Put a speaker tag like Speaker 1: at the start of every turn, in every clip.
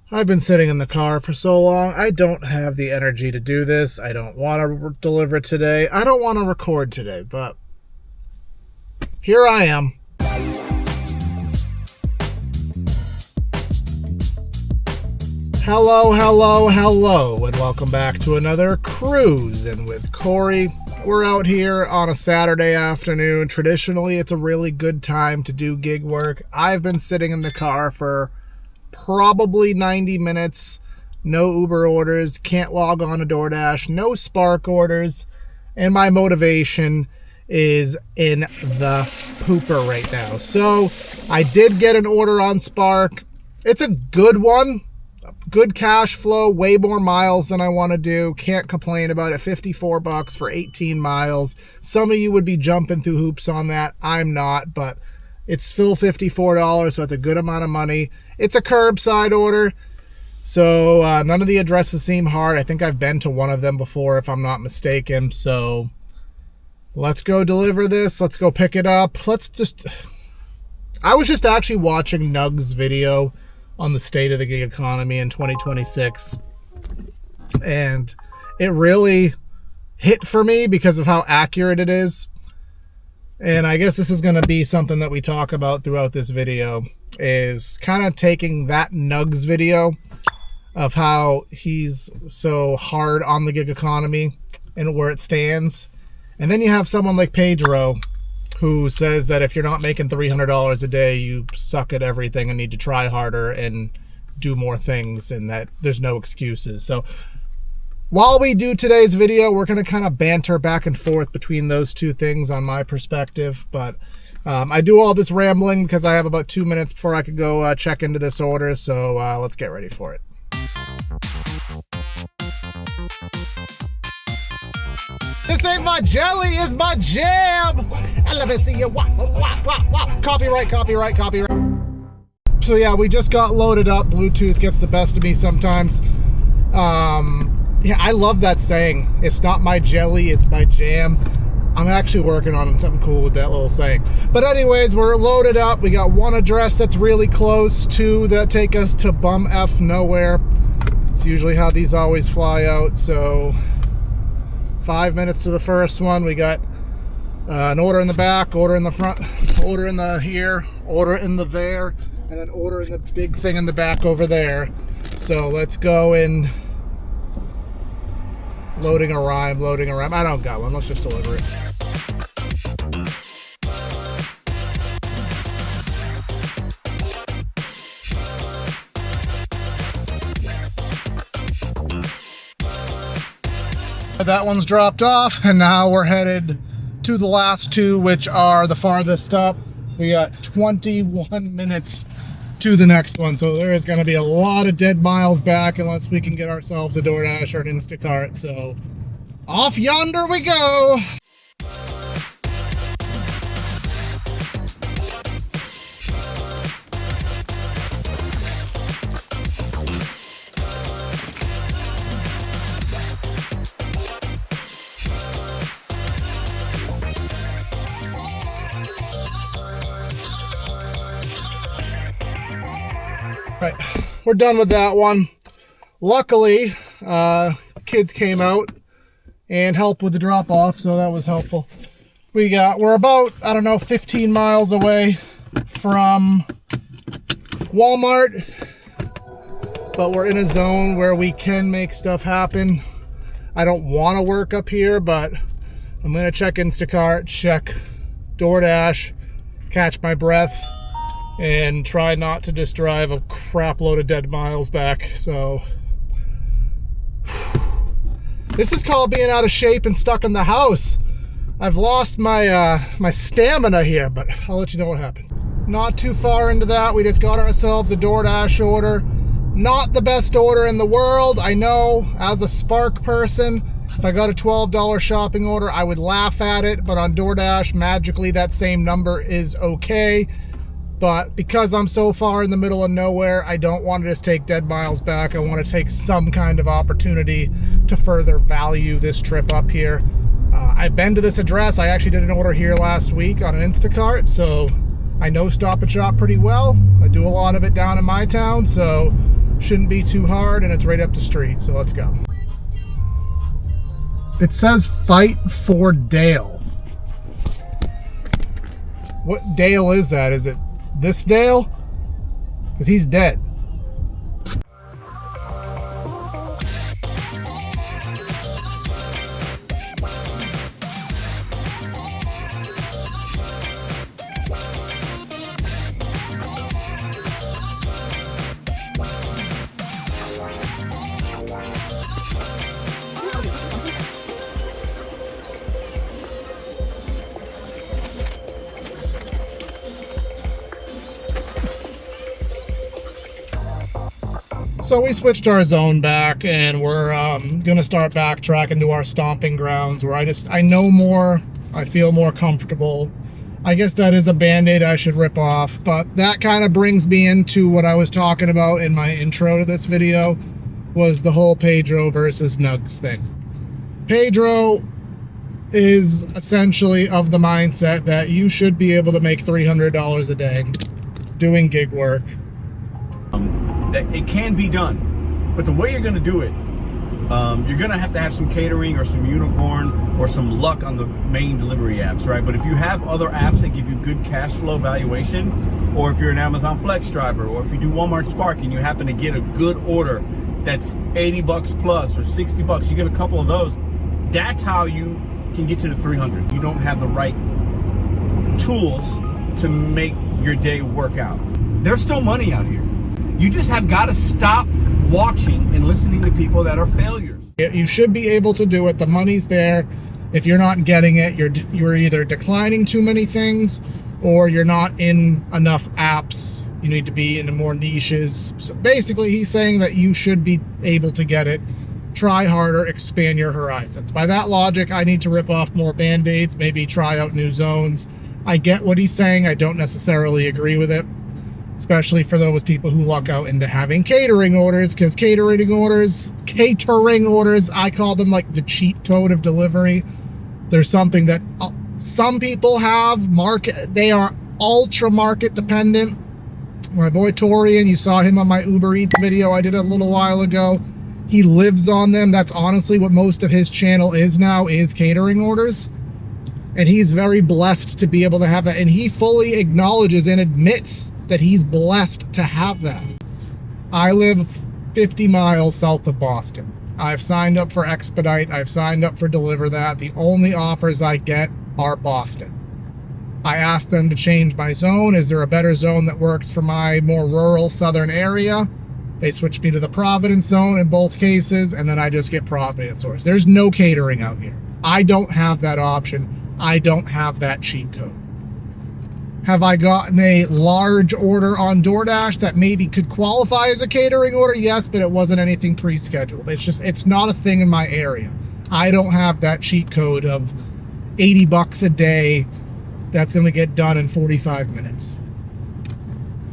Speaker 1: I've been sitting in the car for so long, I don't have the energy to do this. I don't want to deliver today. I don't want to record today, but here I am. Hello, and welcome back to another Cruisin with Corey. We're out here on a Saturday afternoon. Traditionally, it's a really good time to do gig work. I've been sitting in the car for probably 90 minutes. No Uber orders, can't log on to DoorDash, no Spark orders, and my motivation is in the pooper right now. So I did get an order on Spark. It's a good one. Good cash flow, way more miles than I want to do. Can't complain about it. $54 for 18 miles. Some of you would be jumping through hoops on that. I'm not, but it's still $54, so it's a good amount of money. It's a curbside order, so none of the addresses seem hard. I think I've been to one of them before, if I'm not mistaken. So let's go deliver this. Let's go pick it up. I was just actually watching Nuggs' video on the state of the gig economy in 2026, and it really hit for me because of how accurate it is. And I guess this is going to be something that we talk about throughout this video, is kind of taking that Nuggs video of how he's so hard on the gig economy and where it stands, and then you have someone like Pedro who says that if you're not making $300 a day, you suck at everything and need to try harder and do more things, and that there's no excuses. So while we do today's video, we're going to kind of banter back and forth between those two things on my perspective. But I do all this rambling because I have about 2 minutes before I could go check into this order. So let's get ready for it. This ain't my jelly, it's my jam. I love it. See you. Copyright. So yeah, we just got loaded up. Bluetooth gets the best of me sometimes. Yeah, I love that saying. It's not my jelly, it's my jam. I'm actually working on something cool with that little saying. But anyways, we're loaded up. We got one address that's really close, two that take us to bum F nowhere. It's usually how these always fly out. So 5 minutes to the first one. We got an order in the back, order in the front, order in the here, order in the there, and then order in the big thing in the back over there. So let's go in. Loading a rhyme. I don't got one. Let's just deliver it. That one's dropped off, and now we're headed to the last two, which are the farthest up. We got 21 minutes to the next one, so there is going to be a lot of dead miles back unless we can get ourselves a DoorDash or an Instacart. So off yonder we go. Right, we're done with that one. Luckily, kids came out and helped with the drop off, so that was helpful. We're about, 15 miles away from Walmart, but we're in a zone where we can make stuff happen. I don't want to work up here, but I'm gonna check Instacart, check DoorDash, catch my breath, and try not to just drive a crap load of dead miles back. So this is called being out of shape and stuck in the house. I've lost my my stamina here, but I'll let you know what happens. Not too far into that, we just got ourselves a DoorDash order. Not the best order in the world, I know. As a Spark person, if I got a $12 shopping order, I would laugh at it, but on DoorDash, magically that same number is okay. But because I'm so far in the middle of nowhere, I don't want to just take dead miles back. I want to take some kind of opportunity to further value this trip up here. I've been to this address. I actually did an order here last week on an Instacart, so I know Stop and Shop pretty well. I do a lot of it down in my town, so Shouldn't be too hard, and it's right up the street, so let's go. It says fight for Dale. What Dale is that? Is it this Dale? Because he's dead. So we switched our zone back, and we're gonna start backtracking to our stomping grounds where I know more, I feel more comfortable. I guess that is a band-aid I should rip off, but that kind of brings me into what I was talking about in my intro to this video, was the whole Pedro versus Nuggs thing. Pedro is essentially of the mindset that you should be able to make $300 a day doing gig work.
Speaker 2: It can be done, but the way you're going to do it, you're going to have some catering or some unicorn or some luck on the main delivery apps, right? But if you have other apps that give you good cash flow valuation, or if you're an Amazon Flex driver, or if you do Walmart Spark and you happen to get a good order that's 80 bucks plus or 60 bucks, you get a couple of those, that's how you can get to the 300. You don't have the right tools to make your day work out. There's still money out here. You just have got to stop watching and listening to people that are failures.
Speaker 1: You should be able to do it. The money's there. If you're not getting it, you're either declining too many things, or you're not in enough apps. You need to be into more niches. So basically, he's saying that you should be able to get it. Try harder, expand your horizons. By that logic, I need to rip off more band-aids, maybe try out new zones. I get what he's saying. I don't necessarily agree with it, especially for those people who luck out into having catering orders, because catering orders, I call them like the cheat code of delivery. There's something that some people have, they are ultra market dependent. My boy Torian, you saw him on my Uber Eats video I did a little while ago. He lives on them. That's honestly what most of his channel is now, is catering orders. And he's very blessed to be able to have that. And he fully acknowledges and admits that he's blessed to have that. I live 50 miles south of Boston. I've signed up for Expedite. I've signed up for Deliver That. The only offers I get are Boston. I asked them to change my zone. Is there a better zone that works for my more rural southern area? They switched me to the Providence zone in both cases, and then I just get Providence orders. There's no catering out here. I don't have that option. I don't have that cheat code. Have I gotten a large order on DoorDash that maybe could qualify as a catering order? Yes, but it wasn't anything pre-scheduled. It's not a thing in my area. I don't have that cheat code of 80 bucks a day that's going to get done in 45 minutes.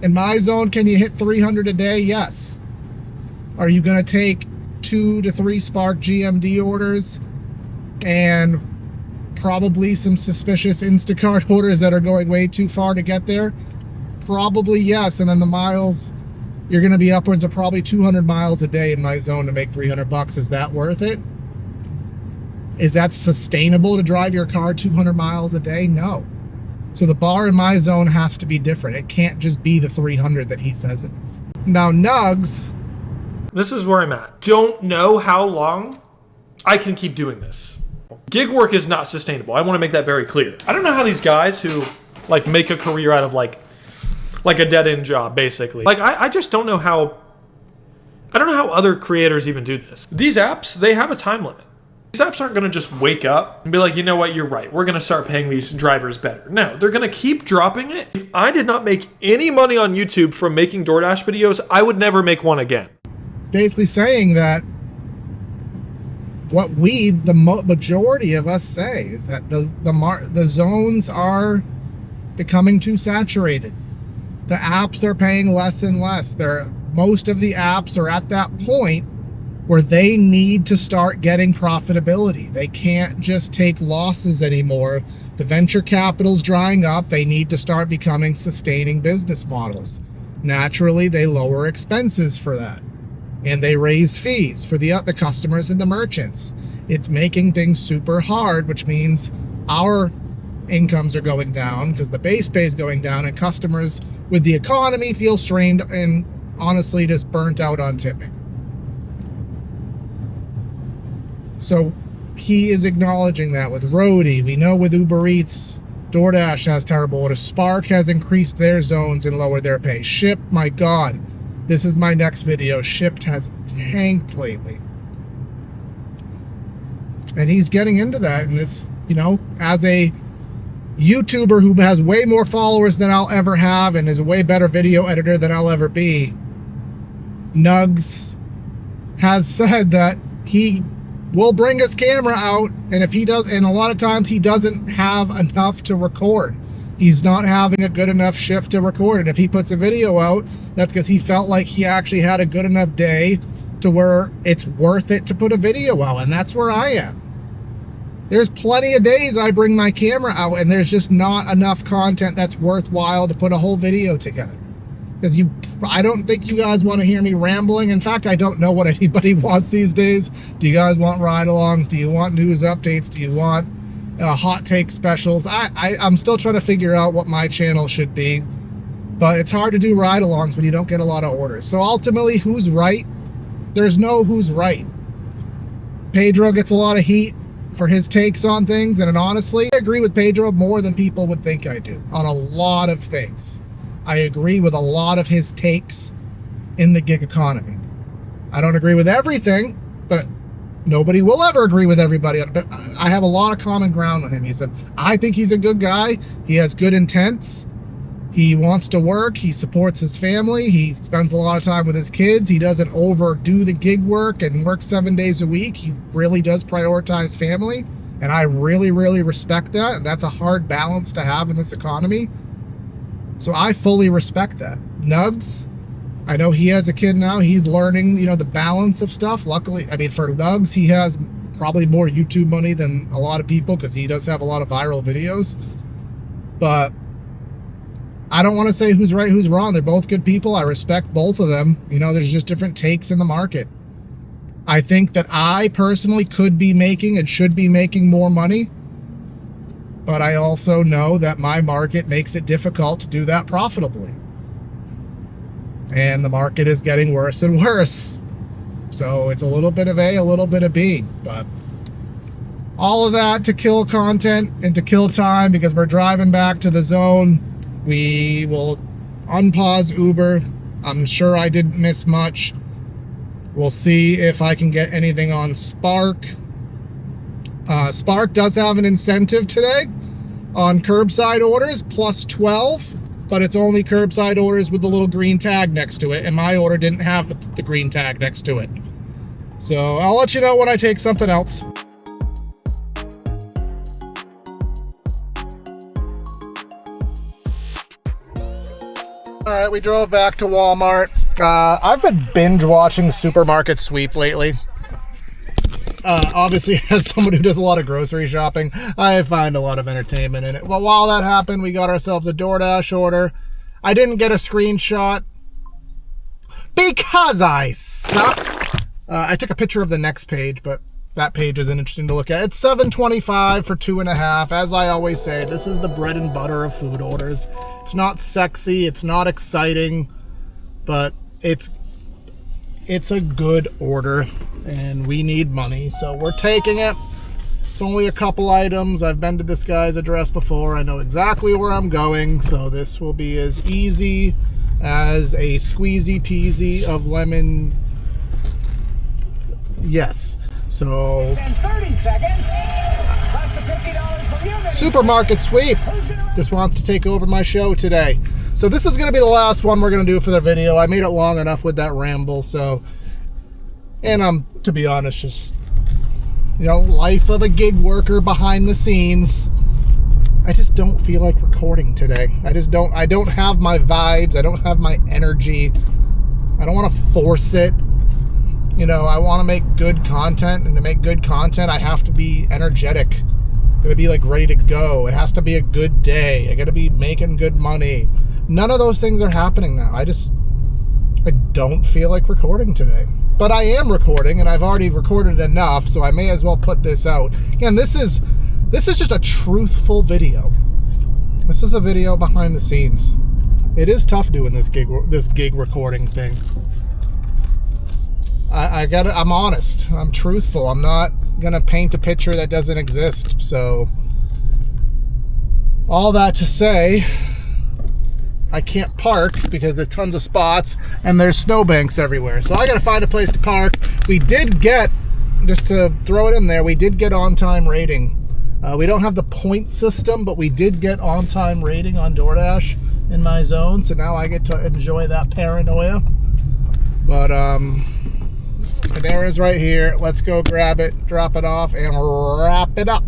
Speaker 1: In my zone, can you hit 300 a day? Yes. Are you going to take 2 to 3 Spark GMD orders and probably some suspicious Instacart orders that are going way too far to get there? Probably yes. And then the miles, you're going to be upwards of probably 200 miles a day in my zone to make 300 bucks. Is that worth it? Is that sustainable to drive your car 200 miles a day? No. So the bar in my zone has to be different. It can't just be the 300 that he says it is. Now, Nuggs.
Speaker 3: This is where I'm at. Don't know how long I can keep doing this. Gig work is not sustainable. I want to make that very clear. I don't know how these guys who like make a career out of like a dead-end job, basically. Like, I just don't know how, I don't know how other creators even do this. These apps, they have a time limit. These apps aren't going to just wake up and be like, you know what, you're right. We're going to start paying these drivers better. No, they're going to keep dropping it. If I did not make any money on YouTube from making DoorDash videos, I would never make one again.
Speaker 1: It's basically saying that what the majority of us say is that the zones are becoming too saturated. The apps are paying less and less. Most of the apps are at that point where they need to start getting profitability. They can't just take losses anymore. The venture capital's drying up. They need to start becoming sustaining business models. Naturally, they lower expenses for that. and they raise fees for the customers and the merchants. It's making things super hard, which means our incomes are going down because the base pay is going down, and customers with the economy feel strained and honestly just burnt out on tipping. So he is acknowledging that with Roadie. We know with Uber Eats, DoorDash has terrible orders. Spark has increased their zones and lowered their pay. Shipt, my God, this is my next video. Shipt has tanked lately. And he's getting into that. And it's, you know, as a YouTuber who has way more followers than I'll ever have and is a way better video editor than I'll ever be, Nuggs has said that he will bring his camera out, and if he does, and a lot of times he doesn't have enough to record. He's not having a good enough shift to record it. If he puts a video out, that's because he felt like he actually had a good enough day to where it's worth it to put a video out, and that's where I am. There's plenty of days I bring my camera out and there's just not enough content that's worthwhile to put a whole video together. Because I don't think you guys want to hear me rambling. In fact, I don't know what anybody wants these days. Do you guys want ride-alongs? Do you want news updates? Do you want hot take specials? I'm still trying to figure out what my channel should be. But it's hard to do ride-alongs when you don't get a lot of orders. So ultimately, who's right? There's no who's right. Pedro gets a lot of heat for his takes on things, and honestly, I agree with Pedro more than people would think I do on a lot of things. I agree with a lot of his takes in the gig economy. I don't agree with everything, but nobody will ever agree with everybody. But I have a lot of common ground with him. He said, I think he's a good guy. He has good intents. He wants to work. He supports his family. He spends a lot of time with his kids. He doesn't overdo the gig work and work 7 days a week. He really does prioritize family. And I really, really respect that. And that's a hard balance to have in this economy. So I fully respect that. Nuggs, I know he has a kid now. He's learning, you know, the balance of stuff. Luckily, I mean, for Nuggs, he has probably more YouTube money than a lot of people because he does have a lot of viral videos. But I don't want to say who's right, who's wrong. They're both good people. I respect both of them. You know, there's just different takes in the market. I think that I personally could be making and should be making more money. But I also know that my market makes it difficult to do that profitably. And the market is getting worse and worse. So it's a little bit of A, a little bit of B. But all of that to kill content and to kill time because we're driving back to the zone. We will unpause Uber. I'm sure I didn't miss much. We'll see if I can get anything on Spark. Spark does have an incentive today on curbside orders, plus 12, but it's only curbside orders with the little green tag next to it, and my order didn't have the green tag next to it. So I'll let you know when I take something else. All right, we drove back to Walmart. I've been binge watching Supermarket Sweep lately. Obviously, as someone who does a lot of grocery shopping, I find a lot of entertainment in it. Well, while that happened, we got ourselves a DoorDash order. I didn't get a screenshot because I suck. I took a picture of the next page, but that page isn't interesting to look at. It's $7.25 for 2.5. As I always say, this is the bread and butter of food orders. It's not sexy, it's not exciting, but it's a good order, and we need money, so we're taking it. It's only a couple items. I've been to this guy's address before. I know exactly where I'm going, so this will be as easy as a squeezy peasy of lemon. Yes. So,
Speaker 4: in 30 seconds, plus the $50 from you.
Speaker 1: Supermarket Sweep just wants to take over my show today. So this is going to be the last one we're going to do for the video. I made it long enough with that ramble, so, and I'm, to be honest, just, you know, life of a gig worker behind the scenes. I just don't feel like recording today. I don't have my vibes. I don't have my energy. I don't want to force it. You know, I want to make good content, and to make good content, I have to be energetic. I'm gonna be like ready to go. It has to be a good day. I gotta be making good money. None of those things are happening now. I don't feel like recording today. But I am recording, and I've already recorded enough, so I may as well put this out. Again, this is just a truthful video. This is a video behind the scenes. It is tough doing this gig recording thing. I'm honest. I'm truthful. I'm not gonna paint a picture that doesn't exist. So all that to say, I can't park because there's tons of spots and there's snowbanks everywhere. So I gotta find a place to park. We did get, just to throw it in there, we did get on-time rating. We don't have the point system, but we did get on-time rating on DoorDash in my zone. So now I get to enjoy that paranoia. But Panera's right here. Let's go grab it, drop it off, and wrap it up.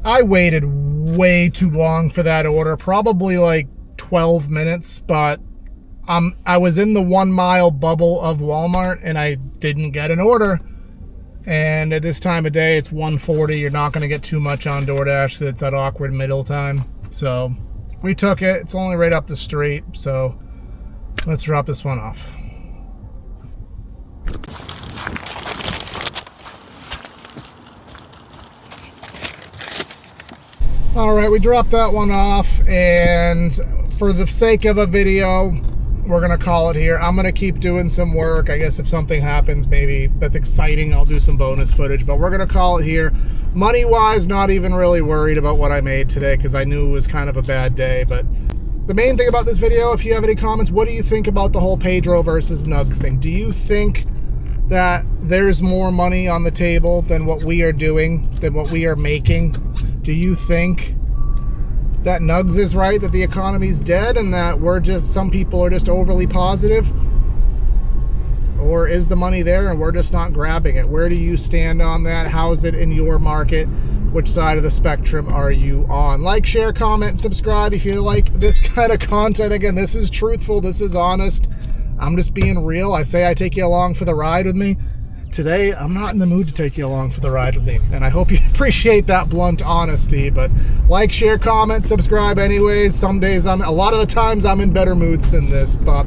Speaker 1: I waited way too long for that order, probably like 12 minutes, but I was in the 1 mile bubble of Walmart and I didn't get an order. And at this time of day, it's 1:40. You're not going to get too much on DoorDash, so it's that awkward middle time. So we took it. It's only right up the street. So let's drop this one off. All right, we dropped that one off, and for the sake of a video, we're gonna call it here. I'm gonna keep doing some work. I guess if something happens, maybe that's exciting, I'll do some bonus footage, but we're gonna call it here. Money-wise, not even really worried about what I made today because I knew it was kind of a bad day, but the main thing about this video, if you have any comments, what do you think about the whole Pedro versus Nuggs thing? Do you think that there's more money on the table than what we are doing, than what we are making? Do you think that Nuggs is right, that the economy's dead and that some people are just overly positive? Or is the money there and we're just not grabbing it? Where do you stand on that? How is it in your market? Which side of the spectrum are you on? Like, share, comment, subscribe if you like this kind of content. Again, this is truthful, this is honest. I'm just being real. I say I take you along for the ride with me. Today, I'm not in the mood to take you along for the ride with me, and I hope you appreciate that blunt honesty. But like, share, comment, subscribe anyways. Some days a lot of the times I'm in better moods than this, but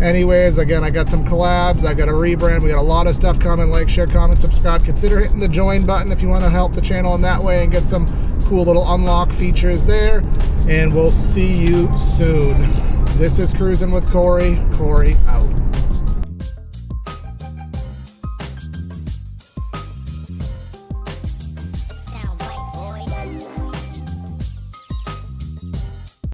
Speaker 1: anyways, again, I got some collabs, I got a rebrand, we got a lot of stuff coming. Like, share, comment, subscribe. Consider hitting the join button if you want to help the channel in that way and get some cool little unlock features there, and we'll see you soon. This is Cruisin' with Corey. Corey out.